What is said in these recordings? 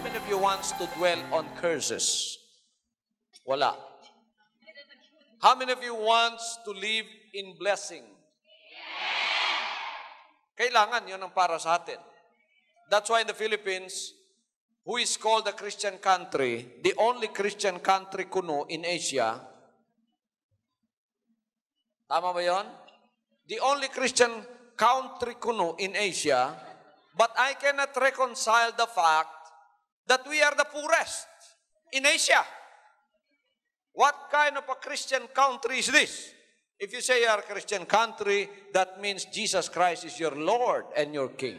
many of you wants to dwell on curses? Wala. How many of you wants to live in blessing? Kailangan yun ang para sa atin. That's why in the Philippines, who is called a Christian country, the only Christian country kuno in Asia. Tama ba yun? The only Christian country kuno in Asia, but I cannot reconcile the fact that we are the poorest in Asia. What kind of a Christian country is this? If you say you are a Christian country, that means Jesus Christ is your Lord and your King.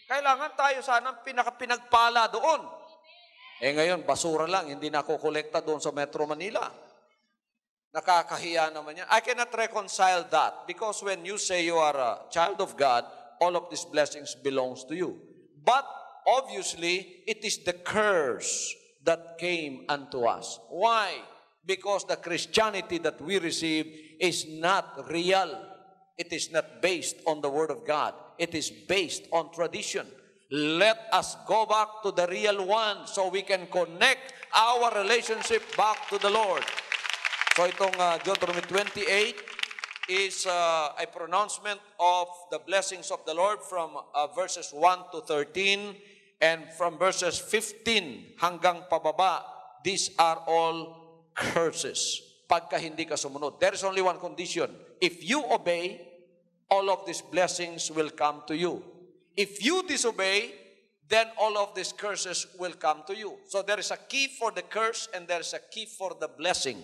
Kailangan tayo sana pinagpala doon. Ngayon, basura lang, hindi na ako kolekta doon sa Metro Manila. Nakakahiya naman yan. I cannot reconcile that because when you say you are a child of God, all of these blessings belongs to you. But obviously, it is the curse that came unto us. Why? Because the Christianity that we receive is not real. It is not based on the Word of God. It is based on tradition. Let us go back to the real one so we can connect our relationship back to the Lord. So itong Deuteronomy 28 is a pronouncement of the blessings of the Lord from verses 1 to 13 and from verses 15 hanggang pababa. These are all curses. Pagka hindi ka sumunod. There is only one condition. If you obey, all of these blessings will come to you. If you disobey, then all of these curses will come to you. So there is a key for the curse and there is a key for the blessing.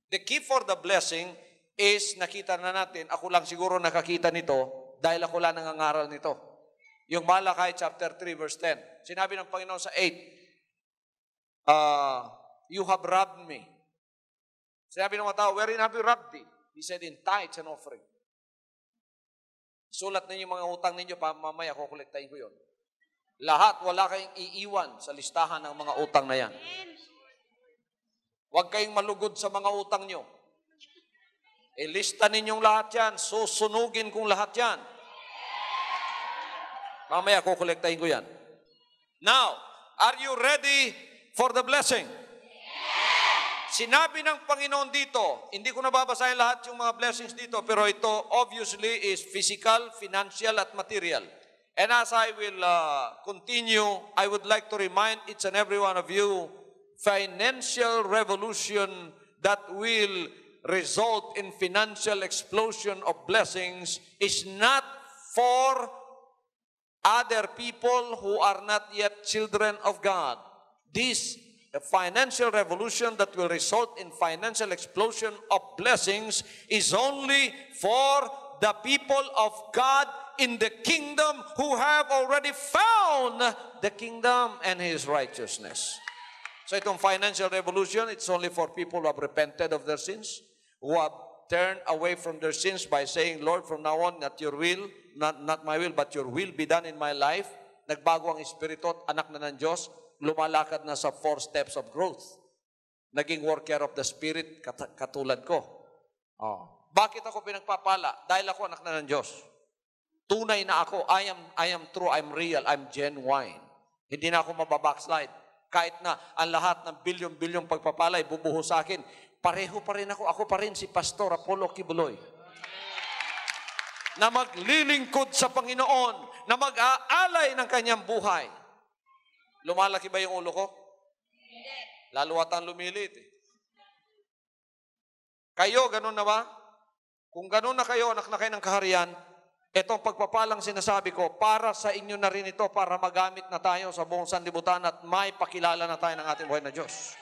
The key for the blessing is, nakita na natin, ako lang siguro nakakita nito dahil ako lang nangangaral nito. Yung Malakay chapter 3 verse 10. Sinabi ng Panginoon sa 8, you have robbed me. Sinabi ng mga tao, wherein have you robbed thee? He said, in tithes and offering. Sulat ninyo mga utang ninyo, mamaya kukolektahin ko yun. Lahat, wala kayong iiwan sa listahan ng mga utang na yan. Huwag kayong malugod sa mga utang nyo. Ilista ninyong lahat yan, susunugin kong lahat yan. Mamaya kukolektahin ko yan. Now, are you ready for the blessing? Sinabi ng Panginoon dito, hindi ko nababasahin lahat yung mga blessings dito, pero ito obviously is physical, financial, at material. And as I will continue, I would like to remind each and every one of you, financial revolution that will result in financial explosion of blessings is not for other people who are not yet children of God. This financial revolution that will result in financial explosion of blessings is only for the people of God in the kingdom who have already found the kingdom and His righteousness. So itong financial revolution, it's only for people who have repented of their sins, who have turned away from their sins by saying, Lord, from now on, not your will, not my will, but your will be done in my life. Nagbago ang espiritu at anak na ng Diyos, lumalakad na sa 4 steps of growth. Naging worker of the Spirit, katulad ko. Bakit ako pinagpapala? Dahil ako anak na ng Diyos. Tunay na ako, I am true, I'm real, I'm genuine. Hindi na ako mababackslide. Kahit na ang lahat ng bilyon-bilyong pagpapalay bubuho sa akin, pareho pa rin ako pa rin si Pastor Apollo Kibuloy. Na maglilingkod sa Panginoon, na mag-aalay ng kanyang buhay. Lumalaki ba yung ulo ko? Hindi. Lalo atang lumilit. Kayo, ganun na ba? Kung ganun na kayo, anak na kayo ng kaharian, itong pagpapalang sinasabi ko, para sa inyo na rin ito, para magamit na tayo sa buong sanlibutan at may pakilala na tayo ng ating buhay na Diyos.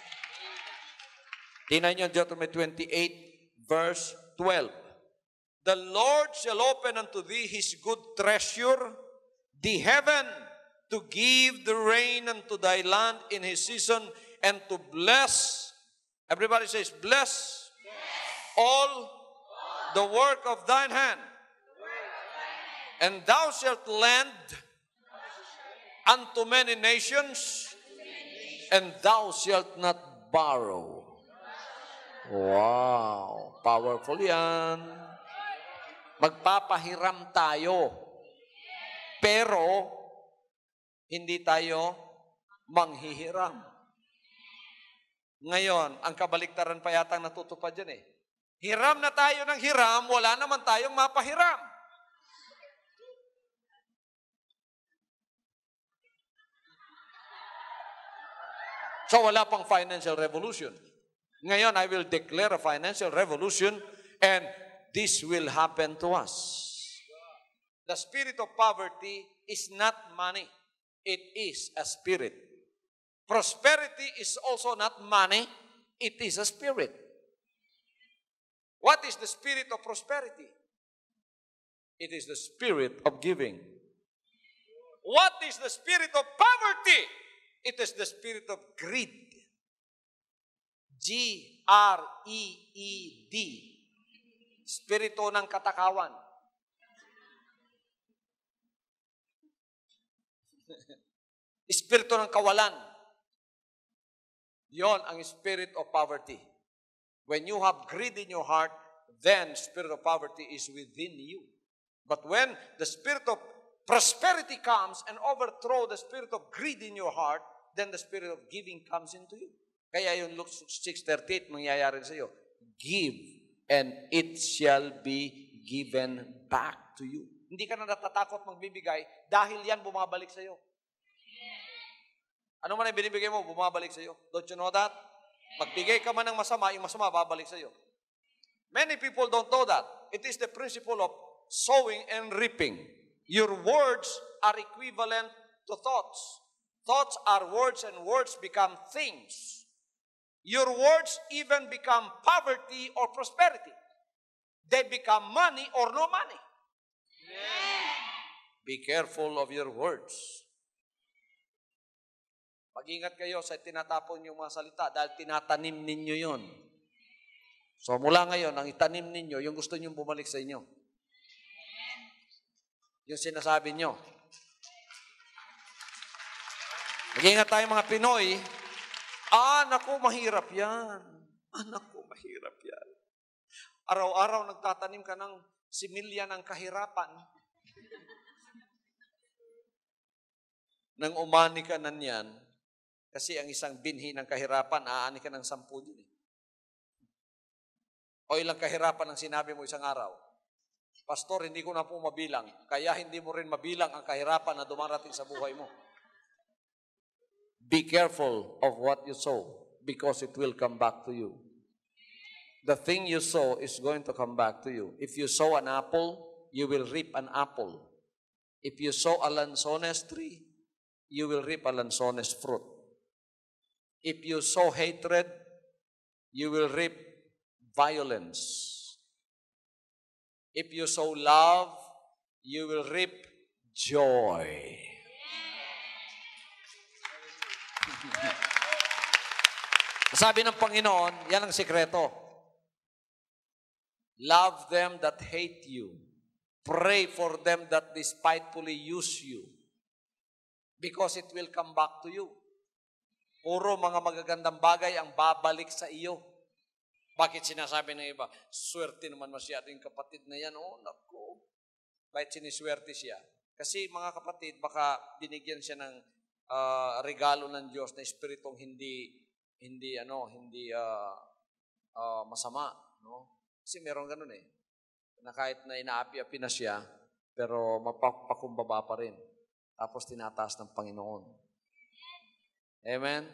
Tingnan niyo, Deuteronomy 28, verse 12. The Lord shall open unto thee His good treasure, the heaven, to give the rain unto thy land in his season, and to bless, everybody says, bless, all the work of thine hand. And thou shalt lend unto many nations, and thou shalt not borrow. Wow, powerful yan. Magpapahiram tayo, pero hindi tayo manghihiram. Ngayon, ang kabaliktaran pa yata natutupad dyan eh. Hiram na tayo ng hiram, wala naman tayong mapahiram. So wala pang financial revolution. Ngayon, I will declare a financial revolution and this will happen to us. The spirit of poverty is not money. It is a spirit. Prosperity is also not money. It is a spirit. What is the spirit of prosperity? It is the spirit of giving. What is the spirit of poverty? It is the spirit of greed. G-R-E-E-D. Spirito ng katakawan. Espiritu ng kawalan. Yon ang spirit of poverty. When you have greed in your heart, then spirit of poverty is within you. But when the spirit of prosperity comes and overthrow the spirit of greed in your heart, then the spirit of giving comes into you. Kaya yung Luke 6:38 mangyayari sa iyo. Give, and it shall be given back to you. Hindi ka na natatakot magbibigay dahil yan bumabalik sa iyo. Ano man ang binibigay mo, bumabalik sa iyo. Don't you know that? Magbigay ka man ng masama, yung masama babalik sa iyo. Many people don't know that. It is the principle of sowing and reaping. Your words are equivalent to thoughts. Thoughts are words and words become things. Your words even become poverty or prosperity. They become money or no money. Yeah. Be careful of your words. Mag-ingat kayo sa tinatapon yung mga salita dahil tinatanim ninyo yun. So mula ngayon, ang itanim ninyo, yung gusto nyo bumalik sa inyo. Yung sinasabi nyo. Mag-ingat tayo mga Pinoy. Naku, mahirap yan. Naku, mahirap yan. Araw-araw nagtatanim ka ng similya ng kahirapan. Nang umani ka na niyan, kasi ang isang binhi ng kahirapan, aani ka ng 10 din eh. O ilang kahirapan ang sinabi mo isang araw. Pastor, hindi ko na po mabilang. Kaya hindi mo rin mabilang ang kahirapan na dumarating sa buhay mo. Be careful of what you sow because it will come back to you. The thing you sow is going to come back to you. If you sow an apple, you will reap an apple. If you sow a lanzones tree, you will reap a lanzones fruit. If you sow hatred, you will reap violence. If you sow love, you will reap joy. Sabi ng Panginoon, yan ang sikreto. Love them that hate you. Pray for them that despitefully use you. Because it will come back to you. Puro mga magagandang bagay ang babalik sa iyo. Bakit sinasabi ng iba? Swerte naman masyado yung kapatid na yan. Naku. Bakit siniswerte siya? Kasi mga kapatid, baka binigyan siya ng regalo ng Diyos na espiritong hindi masama, no? Kasi meron ganun eh. Na kahit na inaapi-api na siya, pero mapapakumbaba pa rin. Tapos tinataas ng Panginoon. Amen?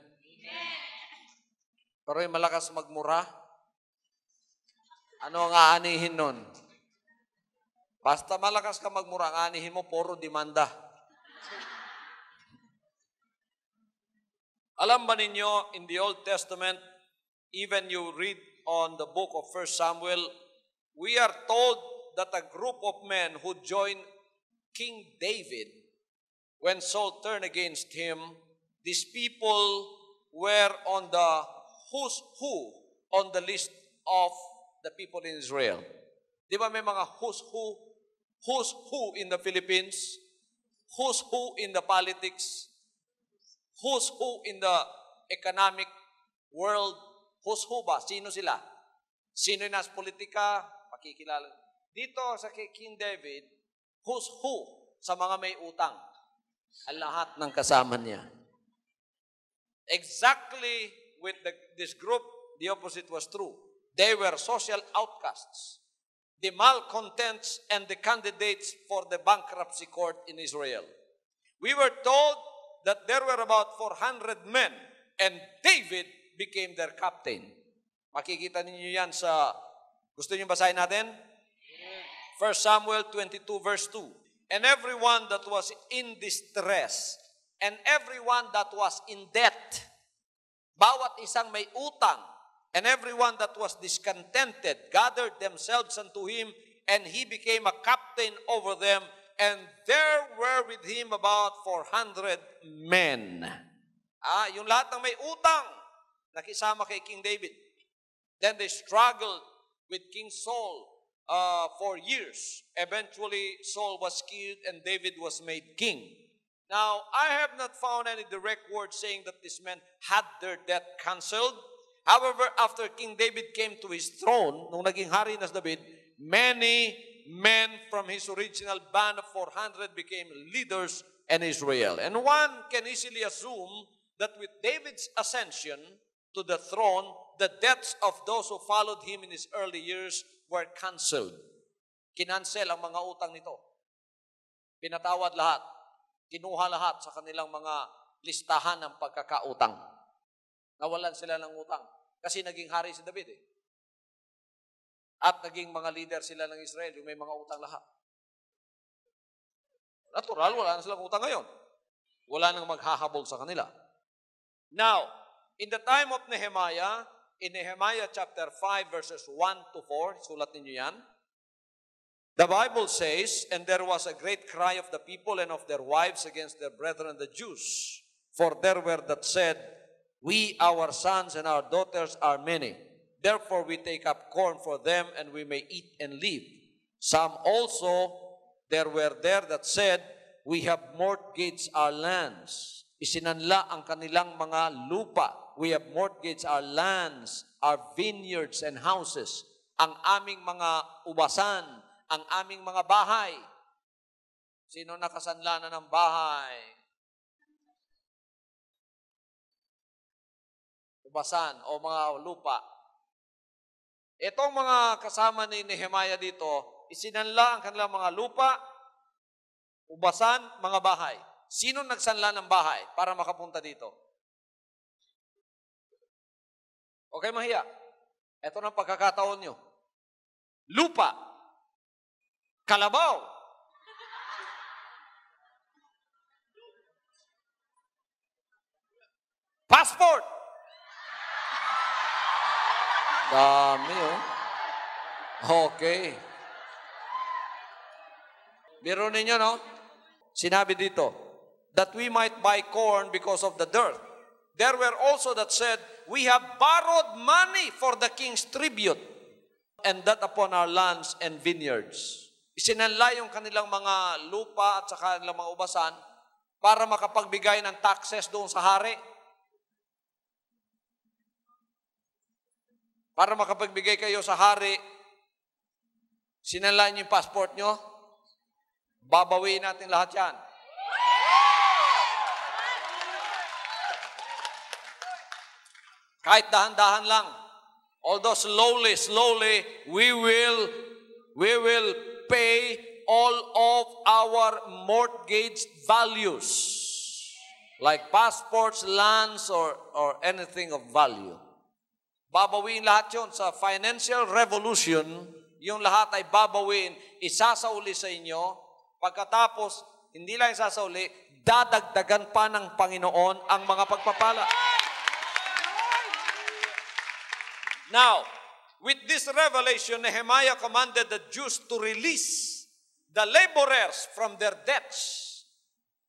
Pero yung malakas magmura, ano ang aanihin nun? Basta malakas ka magmura, ang aanihin mo, puro demanda. Alam ba ninyo, in the Old Testament, even you read on the book of 1 Samuel, we are told that a group of men who joined King David, when Saul turned against him, these people were on the who's who on the list of the people in Israel. Di ba may mga who's who in the Philippines, who's who in the politics, who's who in the economic world, who's who ba? Sino sila? Sino yung nasa politika? Pakikilala. Dito sa King David, who's who sa mga may utang? Ang lahat ng kasama niya. Exactly with this group, the opposite was true. They were social outcasts, the malcontents and the candidates for the bankruptcy court in Israel. We were told that there were about 400 men and David became their captain. Makikita ninyo yan sa, gusto niyo basahin natin? 1 Samuel 22 verse 2. And everyone that was in distress, and everyone that was in debt, bawat isang may utang, and everyone that was discontented gathered themselves unto him, and he became a captain over them, and there were with him about 400 men. Yung lahat ng may utang, nakisama kay King David. Then they struggled with King Saul for years. Eventually, Saul was killed and David was made king. Now, I have not found any direct word saying that these men had their debt canceled. However, after King David came to his throne, nung naging hari na si David, many men from his original band of 400 became leaders in Israel. And one can easily assume that with David's ascension to the throne, the debts of those who followed him in his early years were canceled. Kinansel ang mga utang nito. Pinatawad lahat. Kinuha lahat sa kanilang mga listahan ng pagkakautang. Nawalan sila ng utang. Kasi naging hari si David eh. At naging mga leader sila ng Israel, yung may mga utang lahat. Natural, wala na silang utang ngayon. Wala nang maghahabol sa kanila. Now, in the time of Nehemiah, in Nehemiah chapter 5 verses 1 to 4, sulat ninyo yan, the Bible says, and there was a great cry of the people and of their wives against their brethren the Jews, for there were that said, we, our sons and our daughters are many. Therefore we take up corn for them, and we may eat and live. Some also there were there that said, we have mortgaged our lands. Isinanla ang kanilang mga lupa. We have mortgaged our lands, our vineyards and houses, ang aming mga ubasan, ang aming mga bahay. Sino nakasanla na ng bahay? Ubasan o mga lupa. Itong mga kasama ni Nehemiah dito, isinanla ang kanilang mga lupa, ubasan, mga bahay. Sino nagsanla ng bahay para makapunta dito? Okay, mahiya. Ito ng pagkakataon nyo. Lupa. Kalabaw. Passport. Dami, oh. Okay. Biro ninyo, no? Sinabi dito, that we might buy corn because of the dirt. There were also that said, we have borrowed money for the king's tribute, and that upon our lands and vineyards. Isinanla yung kanilang mga lupa at saka kanilang mga ubasan para makapagbigay ng taxes doon sa hari. Para makapagbigay kayo sa hari, sinanla niyo yung passport nyo, babawiin natin lahat yan. Kahit dahan-dahan lang. Although slowly, we will pay all of our mortgage values. Like passports, lands, or anything of value. Babawiin lahat yun. Sa financial revolution, yung lahat ay babawiin, isasauli sa inyo. Pagkatapos, hindi lang isasauli, dadagdagan pa ng Panginoon ang mga pagpapala. Now, with this revelation, Nehemiah commanded the Jews to release the laborers from their debts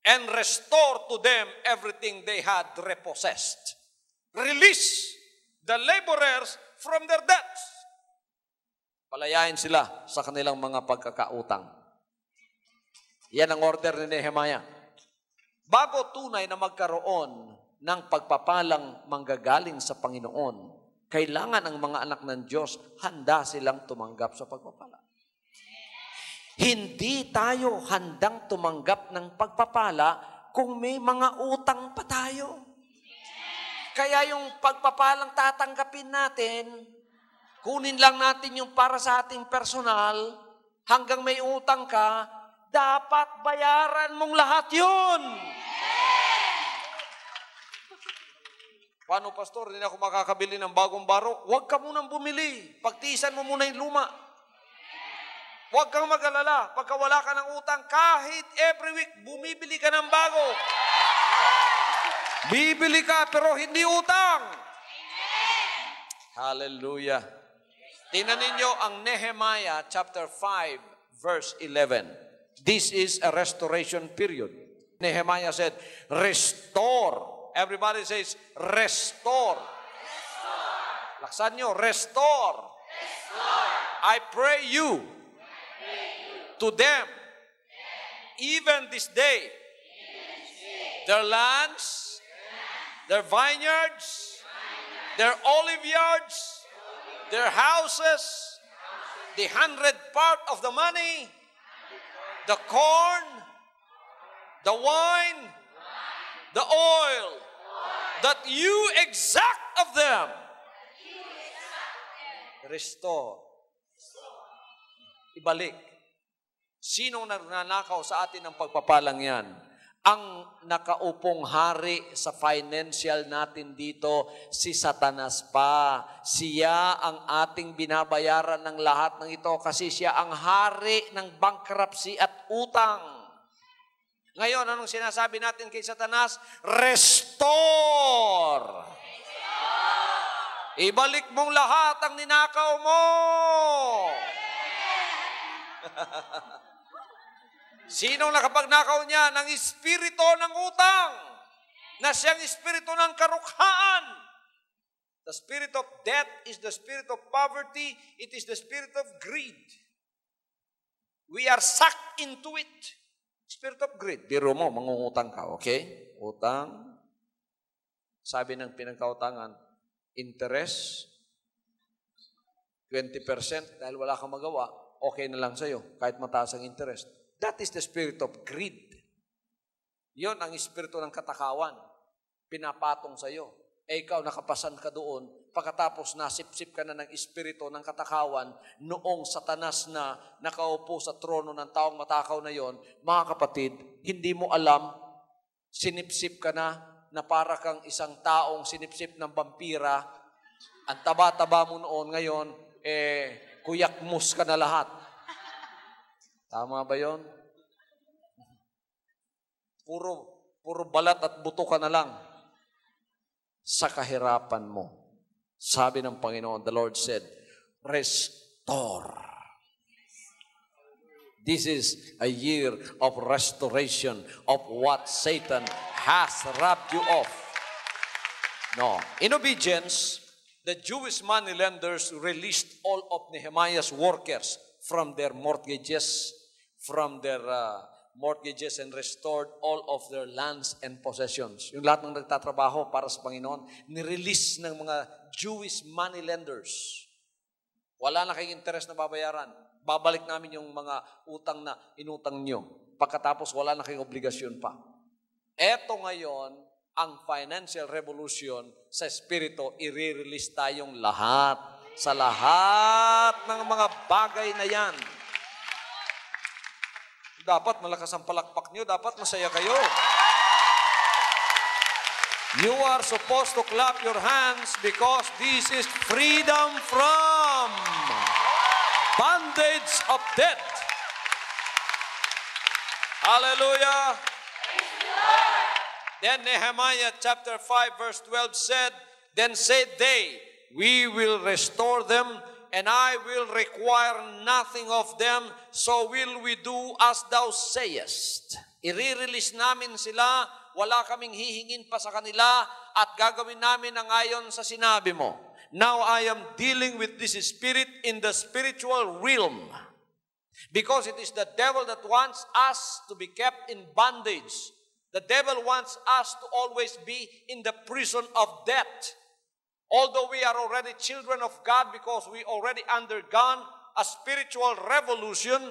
and restore to them everything they had repossessed. Release the laborers from their debts. Palayain sila sa kanilang mga pagkakautang. Yan ang order ni Nehemiah. Bago tunay na magkaroon ng pagpapalang manggagaling sa Panginoon, kailangan ang mga anak ng Diyos handa silang tumanggap sa pagpapala. Hindi tayo handang tumanggap ng pagpapala kung may mga utang pa tayo. Kaya yung pagpapalang tatanggapin natin, kunin lang natin yung para sa ating personal, hanggang may utang ka, dapat bayaran mong lahat yun. Paano, pastor? Hindi na ako makakabili ng bagong baro. Huwag ka munang bumili. Pagtiisan mo muna yung luma. Huwag kang mag-alala. Pagka wala ka ng utang, kahit every week, bumibili ka ng bago. Bibili ka, pero hindi utang. Hallelujah. Tingnan ninyo ang Nehemiah chapter 5, verse 11. This is a restoration period. Nehemiah said, restore. Everybody says, restore. Laksan nyo, restore. I pray you to them, even this day, their lands, their vineyards, their olive yards, their houses, the 100th part of the money, the corn, the wine, the oil, that you exact of them. Restore. Ibalik. Sinong nagnanakaw sa atin ng pagpapalang yan? Ang nakaupong hari sa financial natin dito, si Satanas pa. Siya ang ating binabayaran ng lahat ng ito kasi siya ang hari ng bankruptcy at utang. Ngayon, anong sinasabi natin kay Satanas? Restore! Ibalik mong lahat ang ninakaw mo! Sinong nakapagnakaw niya? Ng espiritu ng utang, na siyang espiritu ng karukhaan. The spirit of death is the spirit of poverty. It is the spirit of greed. We are sucked into it. Spirit of greed. Biro mo, mangungutang ka, okay? Utang. Sabi ng pinagkautangan, interest, 20% dahil wala kang magawa, okay na lang sa'yo, kahit mataas ang interest. That is the spirit of greed. Yon ang espiritu ng katakawan. Pinapatong sa'yo. Ikaw, nakapasan ka doon, pagkatapos nasipsip ka na ng espiritu ng katakawan, noong Satanas na nakaupo sa trono ng taong matakaw na yon, mga kapatid, hindi mo alam, sinipsip ka na para kang isang taong sinipsip ng vampira, ang taba-taba mo noon, ngayon, kuyakmus ka na lahat. Tama ba yon? Puro balat at buto ka na lang sa kahirapan mo. Sabi ng Panginoon, the Lord said, restore. This is a year of restoration of what Satan has robbed you of. No. In obedience, the Jewish moneylenders released all of Nehemiah's workers from their mortgages, and restored all of their lands and possessions. Yung lahat ng nagtatrabaho para sa Panginoon, nirelease ng mga Jewish moneylenders. Wala na kayong interest na babayaran. Babalik namin yung mga utang na inutang nyo. Pagkatapos, wala na kayong obligasyon pa. Eto ngayon, ang financial revolution sa Espiritu, i-release tayong lahat. Sa lahat ng mga bagay na yan. Dapat malakas ang palakpak nyo. Dapat masaya kayo. You are supposed to clap your hands because this is freedom from bondage of debt. Hallelujah. Then Nehemiah chapter 5 verse 12 said, then said they, we will restore them, and I will require nothing of them, so will we do as thou sayest. I-release namin sila, wala kaming hihingin pa sa kanila, at gagawin namin ang ayon sa sinabi mo. Now I am dealing with this spirit in the spiritual realm, because it is the devil that wants us to be kept in bondage. The devil wants us to always be in the prison of debt. Although we are already children of God because we already undergone a spiritual revolution,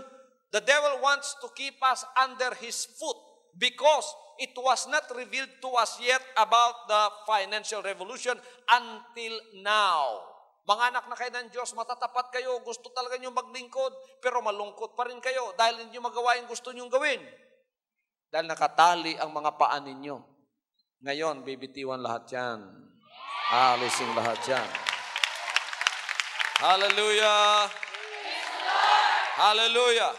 the devil wants to keep us under his foot. because it was not revealed to us yet about the financial revolution until now. Mga anak na kayo ng Diyos, matatapat kayo, gusto talaga nyo maglingkod, pero malungkot pa rin kayo dahil hindi nyo magawa yung gusto nyo gawin. Dahil nakatali ang mga paa ninyo. Ngayon, bibitiwan lahat yan. Aalisin lahat yan. Hallelujah! Hallelujah!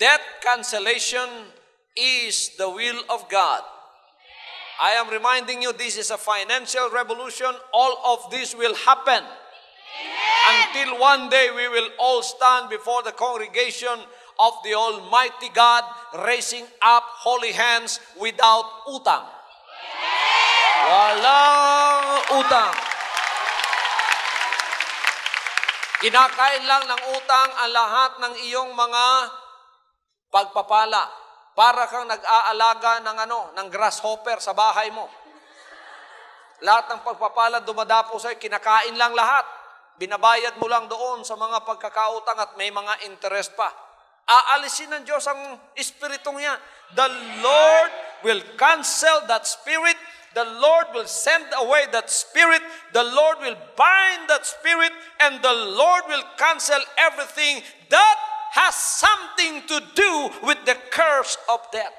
Debt cancellation is the will of God. I am reminding you, this is a financial revolution. All of this will happen. Until one day we will all stand before the congregation of the Almighty God, raising up holy hands without utang. Walang utang. Kinakain lang ng utang ang lahat ng iyong mga pagpapala. Para kang nag-aalaga ng grasshopper sa bahay mo. Lahat ng pagpapala dumadapo sa'yo, kinakain lang lahat. Binabayad mo lang doon sa mga pagkakautang at may mga interest pa. Aalisin ng Diyos ang espiritong yan. The Lord will cancel that spirit. The Lord will send away that spirit. The Lord will bind that spirit. And the Lord will cancel everything that has something to do with the curse of death.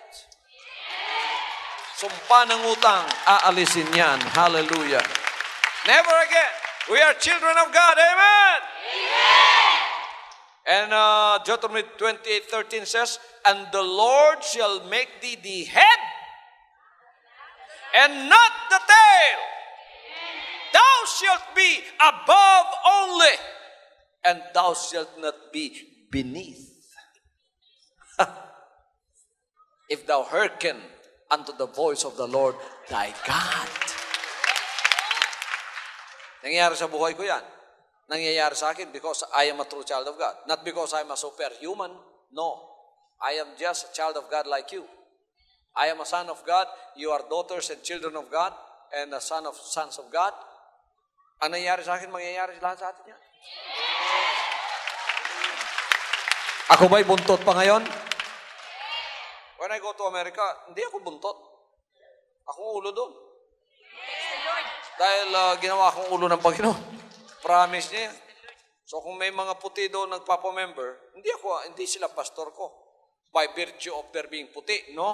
Sumpa ng utang, aalisin yan. Hallelujah. Never again. We are children of God. Amen. Amen. And Deuteronomy 28:13 says, and the Lord shall make thee the head and not the tail. Thou shalt be above only, and thou shalt not be beneath. If thou hearken unto the voice of the Lord thy God. Nangyayari sa buhay ko yan. Nangyayari sa akin because I am a true child of God. Not because I am a superhuman. No. I am just a child of God like you. I am a son of God. You are daughters and children of God and a sons of God. Ang nangyayari sa akin, mangyayari lahat sa atin yan. Ako ba'y buntot pa ngayon? When I go to America, hindi ako buntot. Akong ulo doon. Dahil ginawa akong ulo ng Panginoon. Promise niya yan. So kung may mga puti doon nagpapamember, hindi sila pastor ko. By virtue of their being puti, no?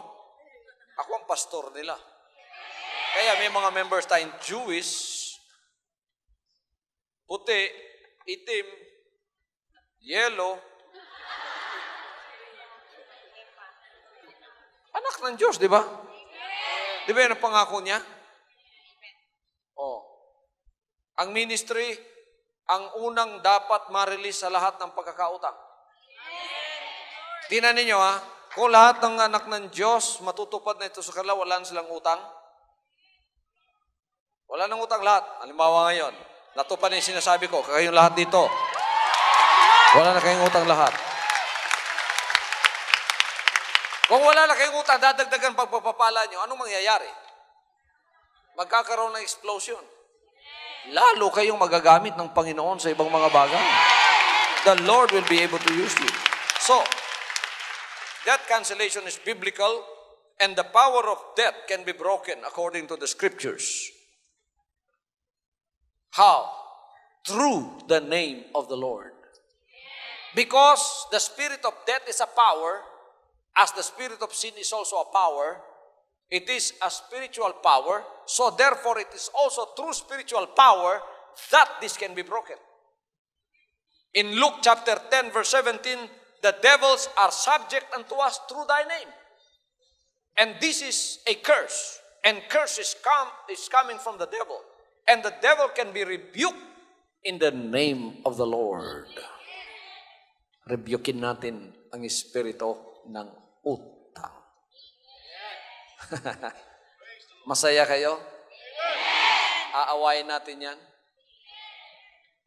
Ako ang pastor nila. Kaya may mga members tayong Jewish, puti, itim, yellow, anak ng Diyos, di ba? Di ba yan ang pangako niya? Oh. Ang ministry, ang unang dapat ma-release sa lahat ng pagkakautang. Tingnan ninyo ha, kung lahat ng anak ng Diyos matutupad na ito sa kanila, wala silang utang. Wala nang utang lahat. Halimbawa ngayon, natupad na yung sinasabi ko, kayong lahat dito. Wala na kayong utang lahat. Kung wala na kayong utang, dadagdagan pagpapapala nyo, anong mangyayari? Magkakaroon ng explosion. Lalo kayong magagamit ng Panginoon sa ibang mga bagay. The Lord will be able to use you. So, debt cancellation is biblical and the power of debt can be broken according to the scriptures. How? Through the name of the Lord. Because the spirit of death is a power, as the spirit of sin is also a power, it is a spiritual power, so therefore it is also through spiritual power that this can be broken. In Luke chapter 10 verse 17, the devils are subject unto us through thy name. And this is a curse. And curse is coming from the devil. And the devil can be rebuked in the name of the Lord. Rebukin natin ang espiritu ng utang. Masaya kayo? Aawayin natin yan.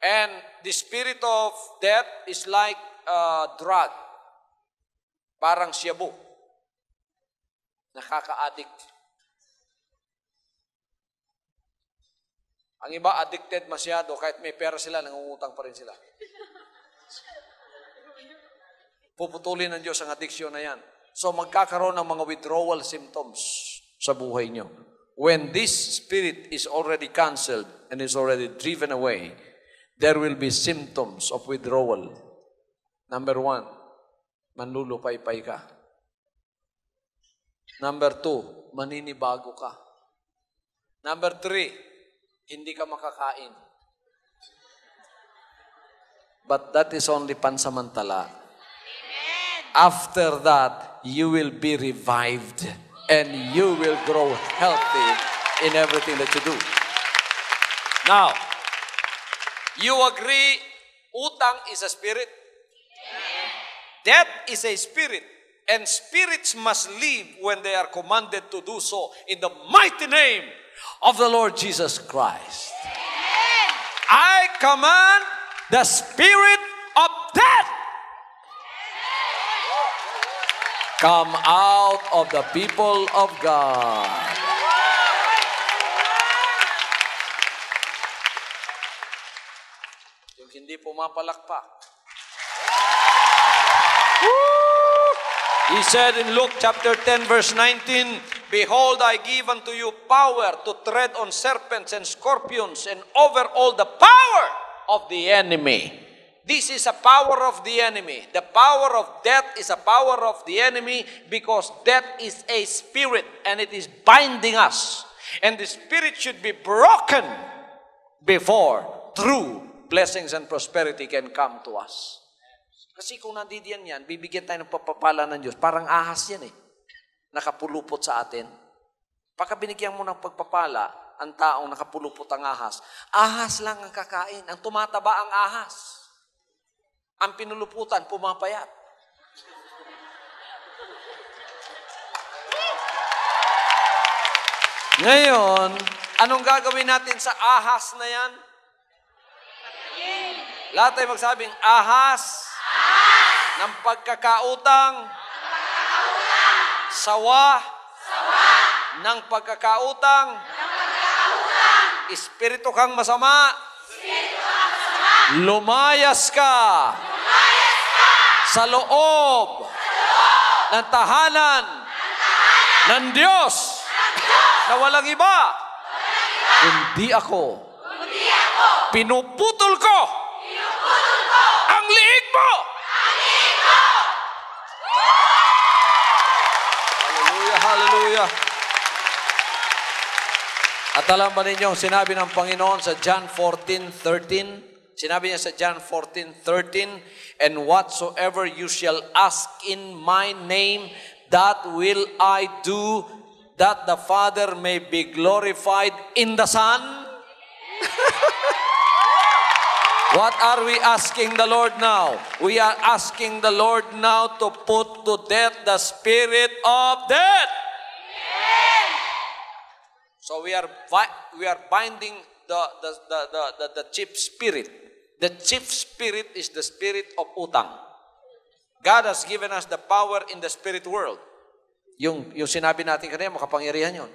And the spirit of death is like drug. Parang shabu. Nakaka-addict. Ang iba addicted masyado, kahit may pera sila, nangungutang pa rin sila. Puputulin ng Diyos ang addiction na yan. So magkakaroon ng mga withdrawal symptoms sa buhay nyo. When this spirit is already canceled and is already driven away, there will be symptoms of withdrawal. Number 1, manlulupay-pay ka. Number 2, maninibago ka. Number 3, hindi ka makakain. But that is only pansamantala. After that, you will be revived and you will grow healthy in everything that you do. Now, you agree, utang is a spirit? Death is a spirit. And spirits must live when they are commanded to do so in the mighty name of the Lord Jesus Christ. I command the spirit of death, come out of the people of God. Yung hindi pumapalakpak. He said in Luke chapter 10 verse 19, Behold, I give unto you power to tread on serpents and scorpions and over all the power of the enemy. This is a power of the enemy. The power of death is a power of the enemy because death is a spirit and it is binding us. And the spirit should be broken before true blessings and prosperity can come to us. Kasi kung nandidiyan yan, bibigyan tayo ng papapala ng Diyos. Parang ahas yan eh. Nakapulupot sa atin. Pagka binigyan mo ng pagpapala, ang taong nakapulupot ang ahas, ahas lang ang kakain. Ang tumataba ang ahas. Ang pinuluputan, pumapayat. Ngayon, anong gagawin natin sa ahas na yan? Lahat tayo magsabing, ahas ng pagkakautang, sawa ng pagkakautang, espiritu kang masama, lumayas ka sa loob ng tahanan ng Diyos na walang iba, kundi ako. Pinuputol ko ang liig mo. Hallelujah, hallelujah. At alam ba ninyong sinabi ng Panginoon sa John 14:13? Sinabi niya sa John 14:13, And whatsoever you shall ask in my name, that will I do, that the Father may be glorified in the Son. What are we asking the Lord now? We are asking the Lord now to put to death the spirit of death. So we are binding the chief spirit. The chief spirit is the spirit of utang. God has given us the power in the spirit world. Yung sinabi natin kanina, makapangyarihan yun.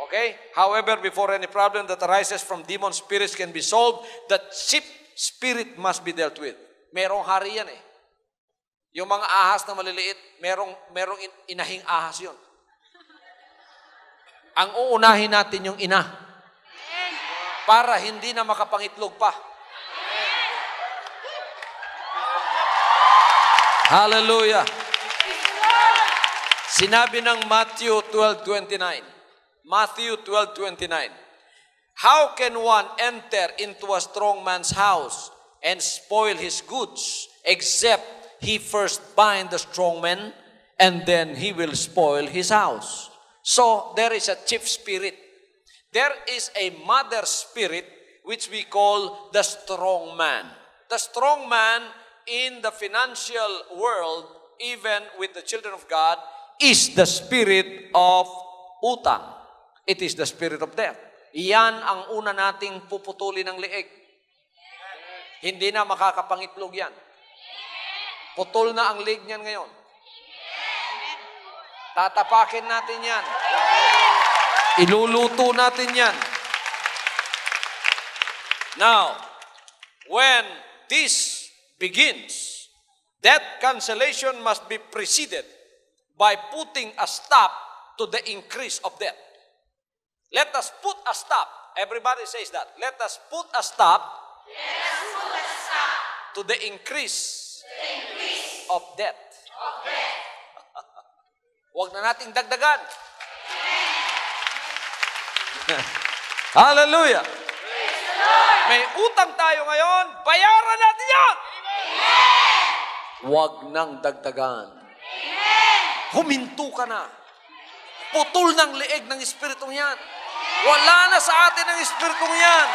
Okay? However, before any problem that arises from demon spirits can be solved, the chief spirit must be dealt with. Merong hari yan eh. Yung mga ahas na maliliit, merong inahing ahas yun. Ang uunahin natin yung ina. Para hindi na makapangitlog pa. Hallelujah. Sinabi ng Matthew 12:29. Matthew 12:29. How can one enter into a strong man's house and spoil his goods, except he first bind the strong man, and then he will spoil his house? So, there is a chief spirit. There is a mother spirit, which we call the strong man. The strong man in the financial world, even with the children of God, is the spirit of utang. It is the spirit of death. Iyan ang una nating puputulin ng leeg. Hindi na makakapangitlog yan. Putol na ang leeg niyan ngayon. Tatapakin natin yan. Iluluto natin yan. Now, when this begins, death cancellation must be preceded by putting a stop to the increase of debt. Let us put a stop. Everybody says that. Let us put a stop, to the increase, of debt. Huwag na nating dagdagan. Hallelujah. May utang tayo ngayon, bayaran natin yan. Huwag nang dagdagan. Huminto ka na. Putol ng leeg ng Espiritong yan. Wala na sa atin ang Espiritong yan.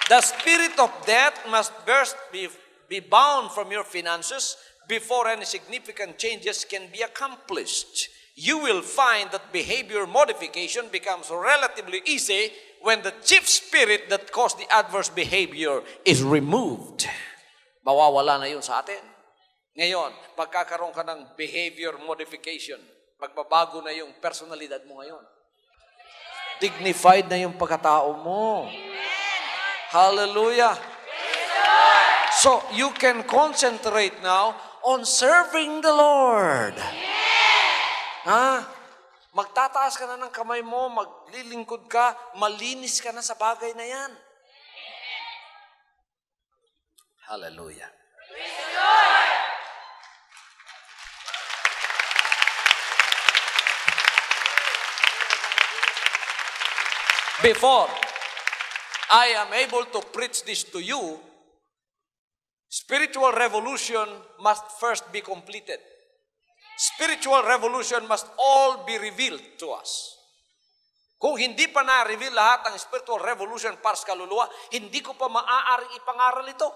The spirit of debt must first be bound from your finances before any significant changes can be accomplished. You will find that behavior modification becomes relatively easy when the chief spirit that caused the adverse behavior is removed. Mawawala na yun sa atin. Ngayon, pagkakaroon ka ng behavior modification, magbabago na yung personalidad mo ngayon. Dignified na yung pagkatao mo. Hallelujah. So, you can concentrate now on serving the Lord. Magtataas ka na ng kamay mo, maglilingkod ka, malinis ka na sa bagay na yan. Hallelujah. Before I am able to preach this to you, spiritual revolution must first be completed. Spiritual revolution must all be revealed to us. Kung hindi pa na-reveal lahat ang spiritual revolution para sa kaluluwa, hindi ko pa maaaring ipangaral ito.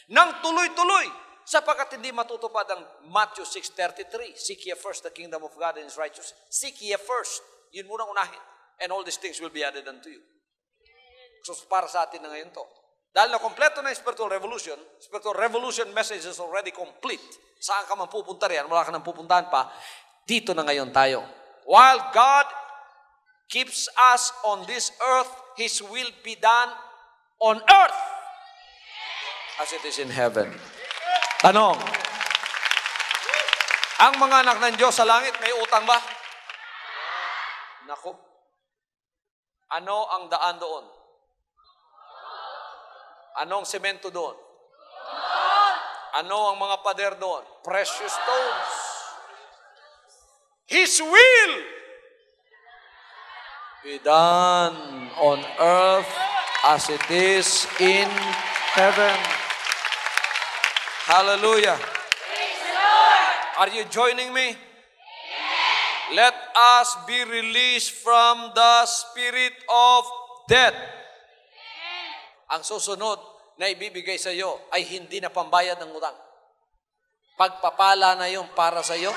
Nang tuloy-tuloy, sapagkat hindi matutupad ang Matthew 6:33. Seek ye first the kingdom of God and His righteousness. Seek ye first. Yun munang unahin. And all these things will be added unto you. So, para sa atin na ngayon to. Dahil na kompleto na yung spiritual revolution message is already complete. Saan ka man pupunta riyan, wala ka nang pupuntahan pa, dito na ngayon tayo. While God keeps us on this earth, His will be done on earth as it is in heaven. Tanong, ang mga anak ng Diyos sa langit, may utang ba? Naku. Ano ang daan doon? Anong semento doon? Ano ang mga pader doon? Precious stones. His will be done on earth as it is in heaven. Hallelujah. Are you joining me? Let us be released from the spirit of death. Ang susunod na ibibigay sa iyo ay hindi na pambayad ng utang. Pagpapala na yung para sa iyo.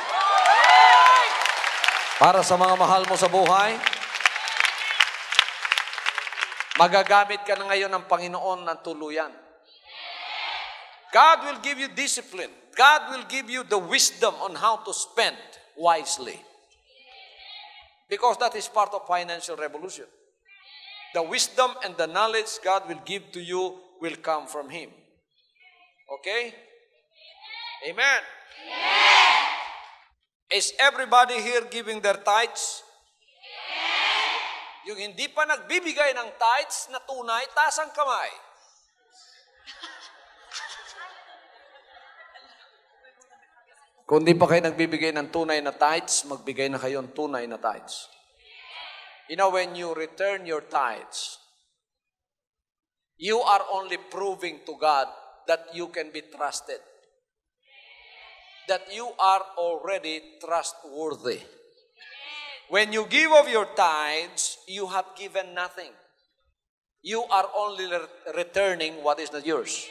Para sa mga mahal mo sa buhay. Magagamit ka na ngayon ng Panginoon ng tuluyan. God will give you discipline. God will give you the wisdom on how to spend wisely. Because that is part of financial revolution. The wisdom and the knowledge God will give to you will come from Him. Okay? Amen. Amen. Is everybody here giving their tithes? Amen. Yung hindi pa nagbibigay ng tithes na tunay, taas ang kamay. Kung di pa kayo nagbibigay ng tunay na tithes, magbigay na kayo ng tunay na tithes. You know, when you return your tithes, you are only proving to God that you can be trusted. That you are already trustworthy. When you give of your tithes, you have given nothing. You are only returning what is not yours.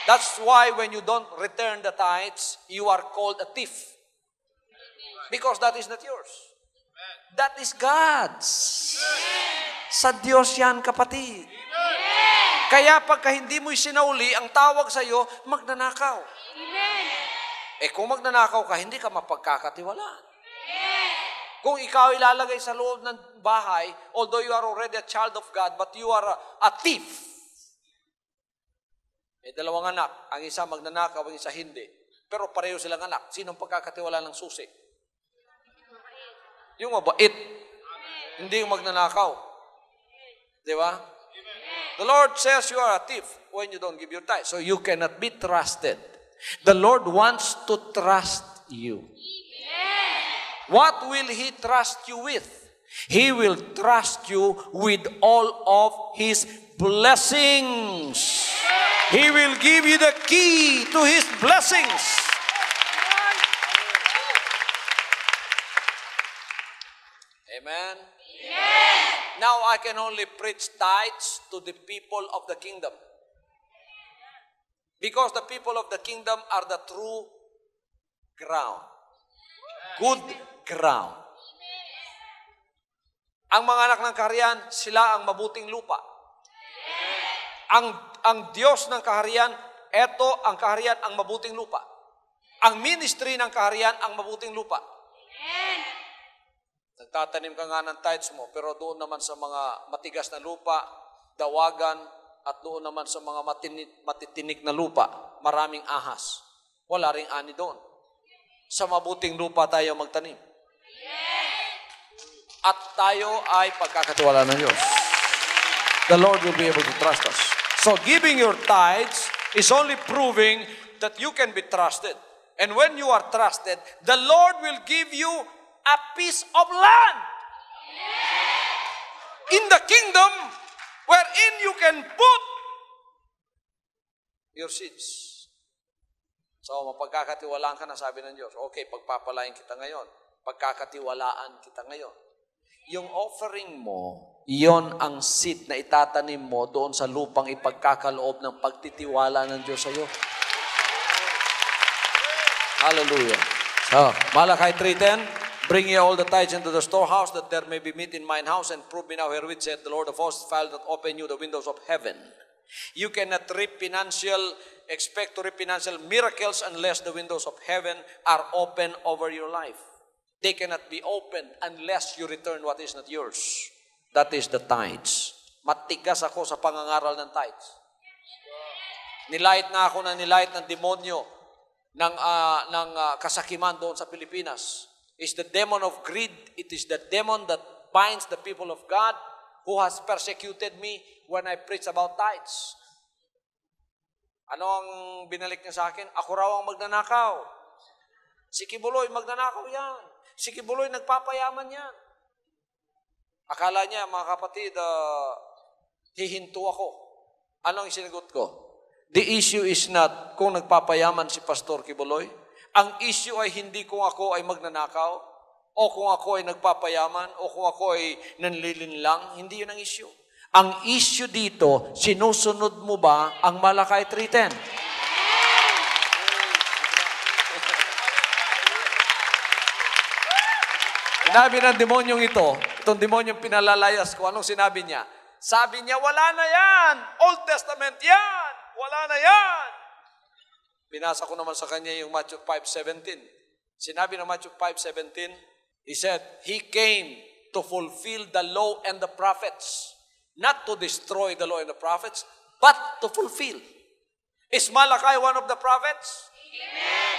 That's why when you don't return the tithes, you are called a thief. Because that is not yours. That is God's. Sa Diyos yan, kapatid. Kaya pagka hindi mo isinauli, ang tawag sa iyo, magnanakaw. Kung magnanakaw ka, hindi ka mapagkakatiwalaan. Kung ikaw ilalagay sa loob ng bahay, although you are already a child of God, but you are a thief. May dalawang anak. Ang isa magnanakaw, ang isa hindi. Pero pareho silang anak. Sinong pagkakatiwala ng susi? Yung mabait. Hindi yung magnanakaw. Di ba? The Lord says you are a thief when you don't give your tithe. So you cannot be trusted. The Lord wants to trust you. What will He trust you with? He will trust you with all of His blessings. He will give you the key to His blessings. Amen? Now I can only preach tithes to the people of the kingdom. Because the people of the kingdom are the true ground. Good ground. Ang mga anak ng kaharian, sila ang mabuting lupa. Ang Diyos ng kaharian, eto ang kaharian ang mabuting lupa. Ang ministry ng kaharian ang mabuting lupa. Nagtatanim ka nga ng tithes mo, pero doon naman sa mga matigas na lupa, dawagan, at doon naman sa mga matitinik na lupa, maraming ahas. Wala ring ani doon. Sa mabuting lupa tayo magtanim. At tayo ay pagkakatiwala ng Diyos. The Lord will be able to trust us. So giving your tithes is only proving that you can be trusted. And when you are trusted, the Lord will give you a piece of land in the kingdom wherein you can put your seeds. So, mapagkakatiwalaan ka na, sabi ng Diyos. Okay, pagpapalain kita ngayon. Pagkakatiwalaan kita ngayon. Yung offering mo, iyon ang seed na itatanim mo doon sa lupang ipagkakaloob ng pagtitiwala ng Diyos sa iyo. Hallelujah. So, Malachi 3:10, bring ye all the tithes into the storehouse, that there may be meat in mine house, and prove me now herewith, said the Lord of hosts, if I will not open you the windows of heaven. You cannot expect to reap financial miracles unless the windows of heaven are open over your life. They cannot be opened unless you return what is not yours. That is the tithes. Matigas ako sa pangangaral ng tithes. Nilait na ako ng demonyo ng kasakiman doon sa Pilipinas. It's the demon of greed. It is the demon that binds the people of God who has persecuted me when I preach about tithes. Ano ang binalik niya sa akin? Ako raw ang magnanakaw. Si Kibuloy, magnanakaw yan. Si Kibuloy, nagpapayaman yan. Akala niya, mga kapatid, hihinto ako. Anong isinagot ko? The issue is not kung nagpapayaman si Pastor Kibuloy. Ang issue ay hindi kung ako ay magnanakaw, o kung ako ay nagpapayaman, o kung ako ay nanlilinlang. Hindi yun ang issue. Ang issue dito, sinusunod mo ba ang Malachi 3:10? Sinabi ng demonyong itong demonyong pinalalayas ko, anong sinabi niya? Sabi niya, wala na yan! Old Testament yan! Wala na yan! Binasa ko naman sa kanya yung Matthew 5:17. Sinabi ng Matthew 5:17, he said, He came to fulfill the law and the prophets. Not to destroy the law and the prophets, but to fulfill. Is Malachi one of the prophets? Amen.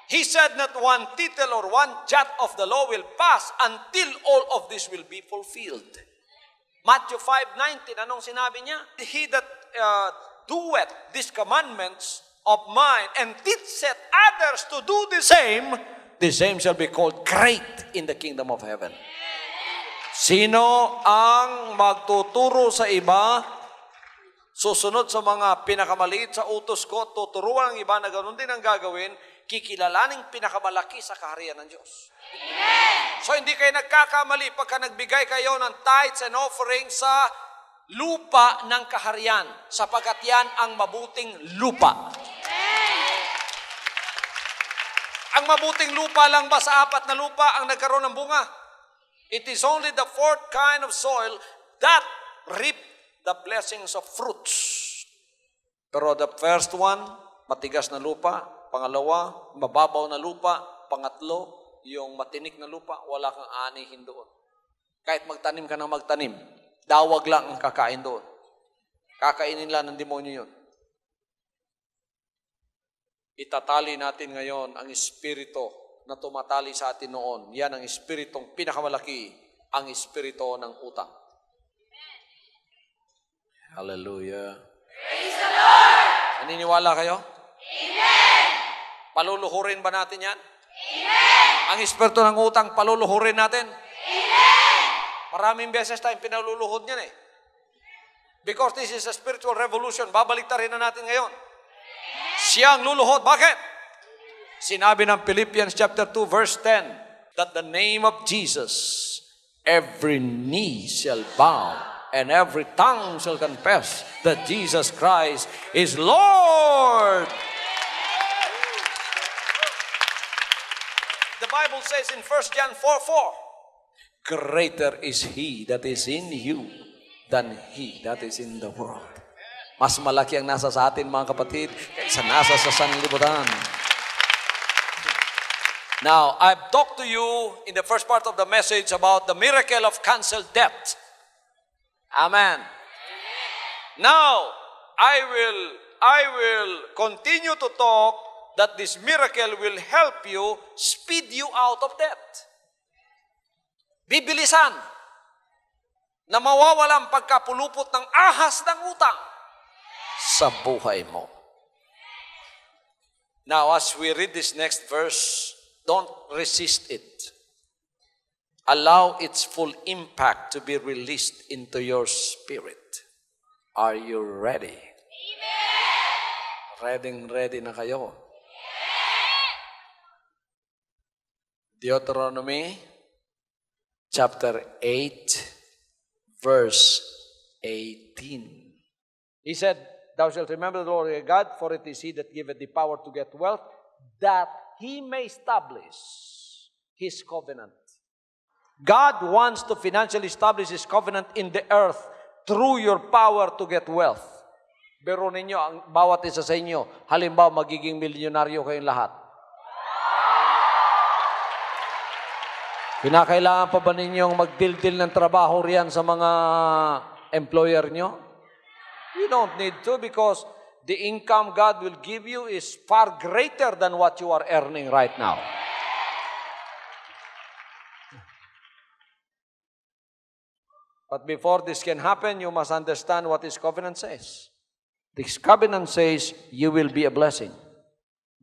He said not one tittle or one jot of the law will pass until all of this will be fulfilled. Matthew 5:19, anong sinabi niya? He that doeth these commandments of mine and teacheth others to do the same shall be called great in the kingdom of heaven. Sino ang magtuturo sa iba, susunod sa mga pinakamaliit sa utos ko, tuturuan ang iba na ganoon din ang gagawin, kikilalaning pinakamalaki sa kaharian ng Diyos. Amen. So hindi kayo nagkakamali pagka nagbigay kayo ng tithes and offering sa lupa ng kaharian, sapagkat yan ang mabuting lupa. Amen. Ang mabuting lupa lang ba sa apat na lupa ang nagkaroon ng bunga? It is only the fourth kind of soil that reap the blessings of fruits. Pero the first one, matigas na lupa. Pangalawa, mababaw na lupa. Pangatlo, yung matinik na lupa, wala kang anihin doon. Kahit magtanim ka ng magtanim, dawag lang ang kakain doon. Kakainin lang ng demonyo yun. Itatali natin ngayon ang espiritu na tumatali sa atin noon. Yan ang espiritong pinakamalaki, ang espiritu ng utang. Hallelujah. Praise the Lord! Naniniwala kayo? Amen! Paluluhurin ba natin yan? Amen! Ang espiritu ng utang, paluluhurin natin? Amen! Maraming beses tayong pinaluluhod niyan eh. Because this is a spiritual revolution, babaliktarin na natin ngayon. Siya ang luluhod. Bakit? Sinabi ng Philippians chapter 2 verse 10 that the name of Jesus, every knee shall bow and every tongue shall confess that Jesus Christ is Lord. The Bible says in 1 John 4:4, greater is He that is in you than he that is in the world. Mas malaki ang nasa sa atin, mga kapatid, kaysa nasa sa sanlibutan. Now, I've talked to you in the first part of the message about the miracle of canceled debt. Amen. Now, I will continue to talk that this miracle will help you speed you out of debt. Bibilisan na mawawala ang pagkapulupot ng ahas ng utang sa buhay mo. Now, as we read this next verse, don't resist it. Allow its full impact to be released into your spirit. Are you ready? Amen. Ready na kayo? Deuteronomy chapter 8, verse 18. He said, thou shalt remember the Lord your God, for it is He that giveth thee power to get wealth, that He may establish His covenant. God wants to financially establish His covenant in the earth through your power to get wealth. Pero ninyo, ang bawat isa sa inyo, halimbawa magiging milyonaryo kayong lahat. Kinakailangan pa ba ninyong magdildil ng trabaho riyan sa mga employer nyo? You don't need to, because the income God will give you is far greater than what you are earning right now. But before this can happen, you must understand what His covenant says. This covenant says you will be a blessing.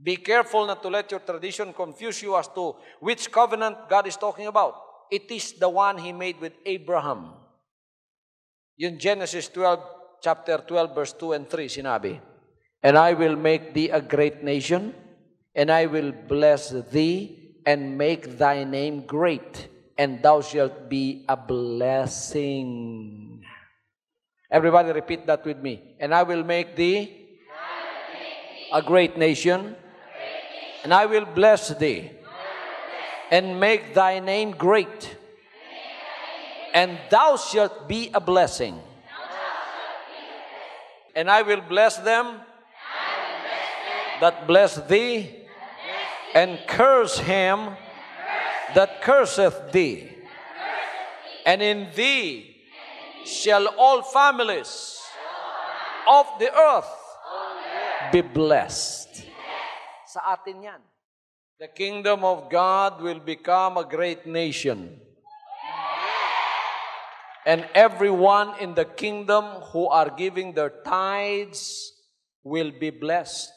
Be careful not to let your tradition confuse you as to which covenant God is talking about. It is the one He made with Abraham. In Genesis 12, chapter 12, verse 2 and 3, sinabi, and I will make thee a great nation, and I will bless thee, and make thy name great, and thou shalt be a blessing. Everybody repeat that with me. And I will make thee a great nation, and I will bless thee, and make thy name great, and thou shalt be a blessing. And I will bless them that bless thee, and curse him that curseth thee. And in thee shall all families of the earth be blessed. Sa atin yan. The kingdom of God will become a great nation. And everyone in the kingdom who are giving their tithes will be blessed.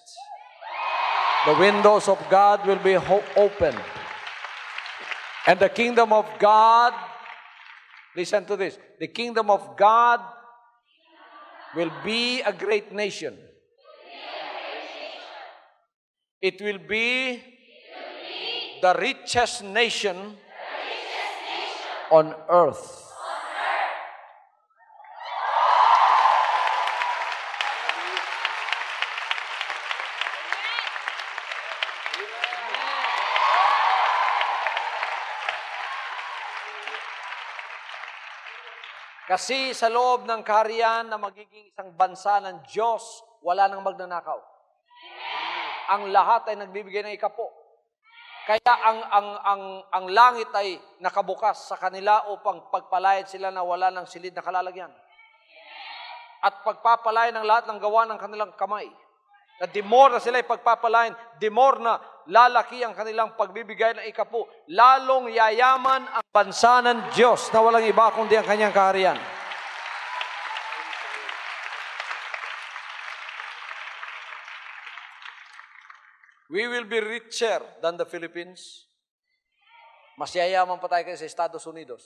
The windows of God will be open. And the kingdom of God, listen to this, the kingdom of God will be a great nation. It will be the richest nation on earth. Kasi sa loob ng kaharian na magiging isang bansa ng Diyos, wala nang magnanakaw. Ang lahat ay nagbibigay ng ikapo. Kaya ang langit ay nakabukas sa kanila upang pagpalayad sila na wala ng silid na kalalagyan. At pagpapalaya ng lahat ng gawa ng kanilang kamay. Na the more na sila ipagpapalain, the more na lalaki ang kanilang pagbibigay ng ikapu, lalong yayaman ang bansa ng Diyos na walang iba kundi ang kanyang kaharian. We will be richer than the Philippines. Mas yayaman pa tayo sa Estados Unidos.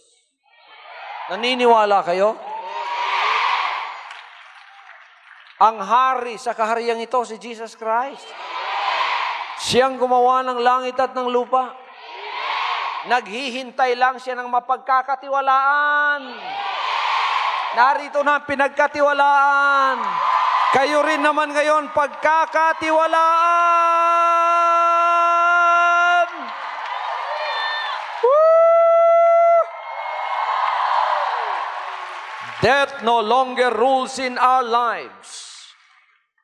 Naniniwala kayo? Ang hari sa kahariang ito, si Jesus Christ. Siyang gumawa ng langit at ng lupa. Naghihintay lang siya ng mapagkakatiwalaan. Narito na ang pinagkatiwalaan. Kayo rin naman ngayon pagkakatiwalaan. Woo! Death no longer rules in our lives.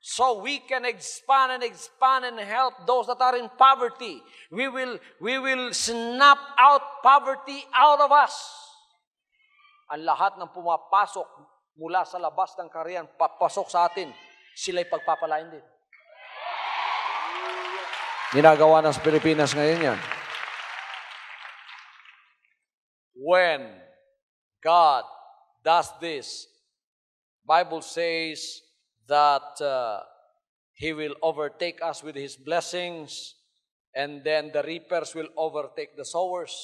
So we can expand and help those that are in poverty. We will snap out poverty out of us. Ang lahat ng pumapasok mula sa labas ng kaharian, papasok sa atin, sila'y pagpapalain din. Ginagawa ng Pilipinas ngayon yan. When God does this, Bible says that He will overtake us with His blessings, and then the reapers will overtake the sowers.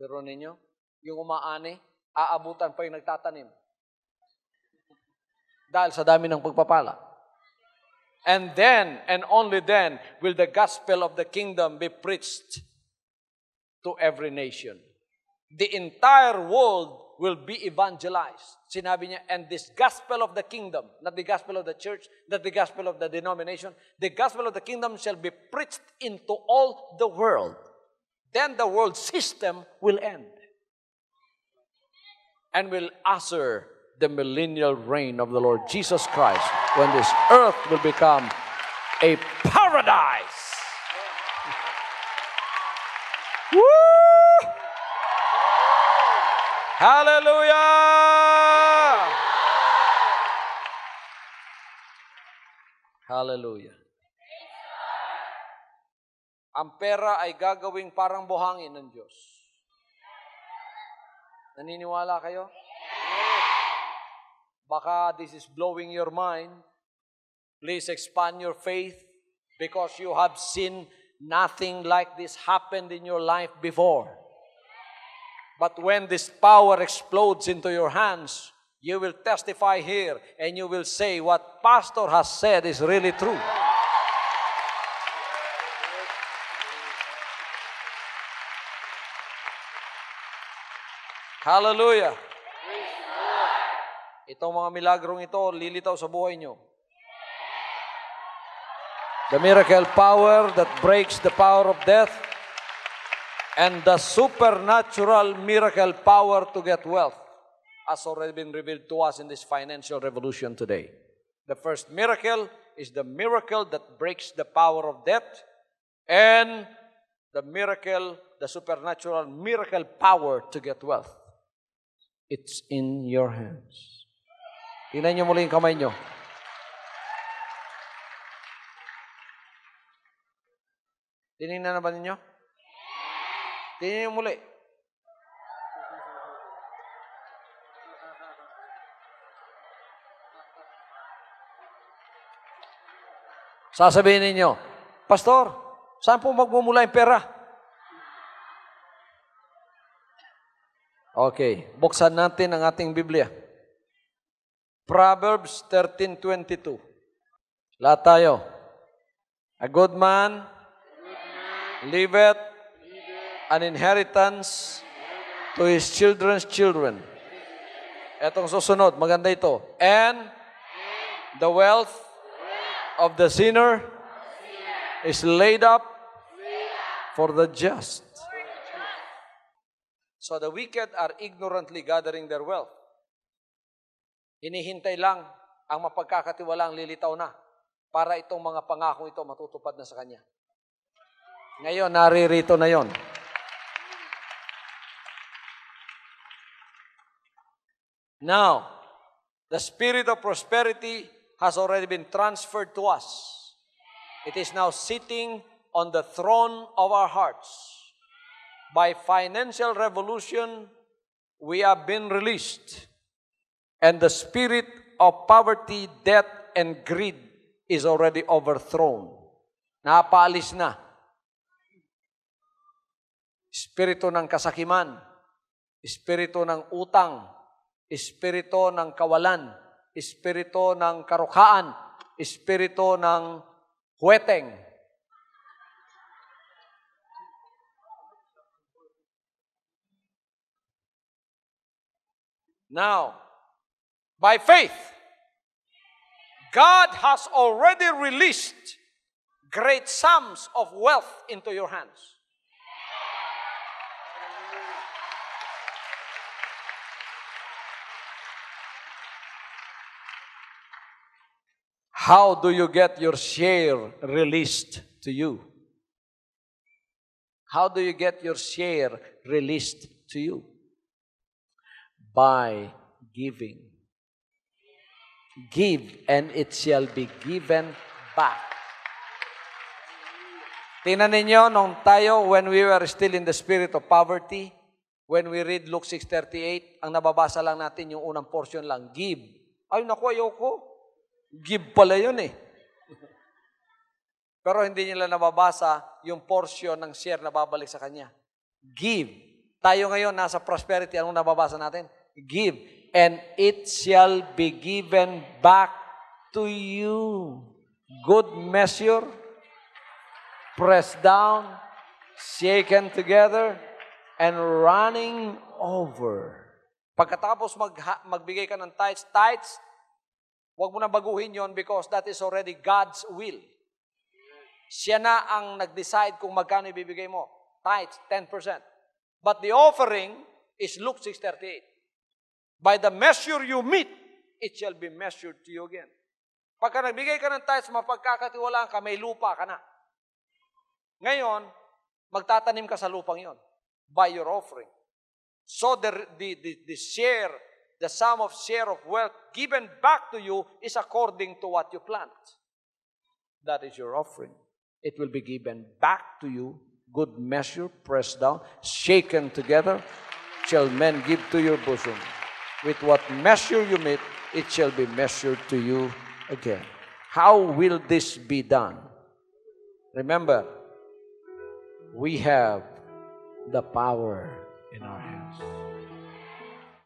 Pero ninyo, yung umaani, aabutan pa yung nagtatanim. Dahil sa dami ng pagpapala. And then, and only then, will the gospel of the kingdom be preached to every nation. The entire world will be evangelized. Sinabi niya, and this gospel of the kingdom, not the gospel of the church, not the gospel of the denomination, the gospel of the kingdom shall be preached into all the world. Then the world system will end. And will usher the millennial reign of the Lord Jesus Christ, when this earth will become a paradise. Woo! Hallelujah! Hallelujah. Ang pera ay gagawing parang buhangin ng Diyos. Naniniwala kayo? Baka this is blowing your mind. Please expand your faith because you have seen nothing like this happened in your life before. But when this power explodes into your hands, you will testify here and you will say what Pastor has said is really true. Hallelujah. Itong mga milagrong ito, lilitaw sa buhay nyo. The miracle power that breaks the power of death and the supernatural miracle power to get wealth has already been revealed to us in this financial revolution today. The first miracle is the miracle that breaks the power of death, and the miracle, the supernatural miracle power to get wealth. It's in your hands. Tingnan niyo muli yung kamay niyo. Tinignan na ba ninyo? Tingnan niyo muli. Sasabihin ninyo, Pastor, saan po magmumula yung pera? Okay, buksan natin ang ating Biblia. Proverbs 13:22. Lahat tayo. A good man leaveth an inheritance to his children's children. Etong susunod, maganda ito. And the wealth of the sinner is laid up for the just. So the wicked are ignorantly gathering their wealth. Hinihintay lang ang mapagkakatiwalaang lilitaw na para itong mga pangakong ito matutupad na sa kanya. Ngayon, naririto na yon. Now, the spirit of prosperity has already been transferred to us. It is now sitting on the throne of our hearts. By financial revolution, we have been released. And the spirit of poverty, death, and greed is already overthrown. Napaalis na. Espiritu ng kasakiman, espiritu ng utang, espiritu ng kawalan, espiritu ng karukaan, espiritu ng huweteng. Now, by faith, God has already released great sums of wealth into your hands. How do you get your share released to you? How do you get your share released to you? By giving. Give, and it shall be given back. Tingnan ninyo, nung tayo, when we were still in the spirit of poverty, when we read Luke 6:38, ang nababasa lang natin yung unang portion lang, give. Ay, naku, ayoko. Give pala yun eh. Pero hindi nila nababasa yung portion ng share na babalik sa kanya. Give. Tayo ngayon, nasa prosperity, anong nababasa natin? Give, and it shall be given back to you. Good measure, pressed down, shaken together, and running over. Pagkatapos magbigay ka ng tithes, huwag mo na baguhin yon because that is already God's will. Siya na ang nag-decide kung magkano ibibigay mo. Tithes, 10%. But the offering is Luke 6:38. By the measure you meet, it shall be measured to you again. Pagka nagbigay ka ng tithes, mapagkakatiwalaan ka, may lupa ka na. Ngayon, magtatanim ka sa lupang yon by your offering. So the share, the sum of share of wealth given back to you is according to what you plant. That is your offering. It will be given back to you, good measure, pressed down, shaken together, shall men give to your bosom. With what measure you meet, it shall be measured to you again. How will this be done? Remember, we have the power in our hands.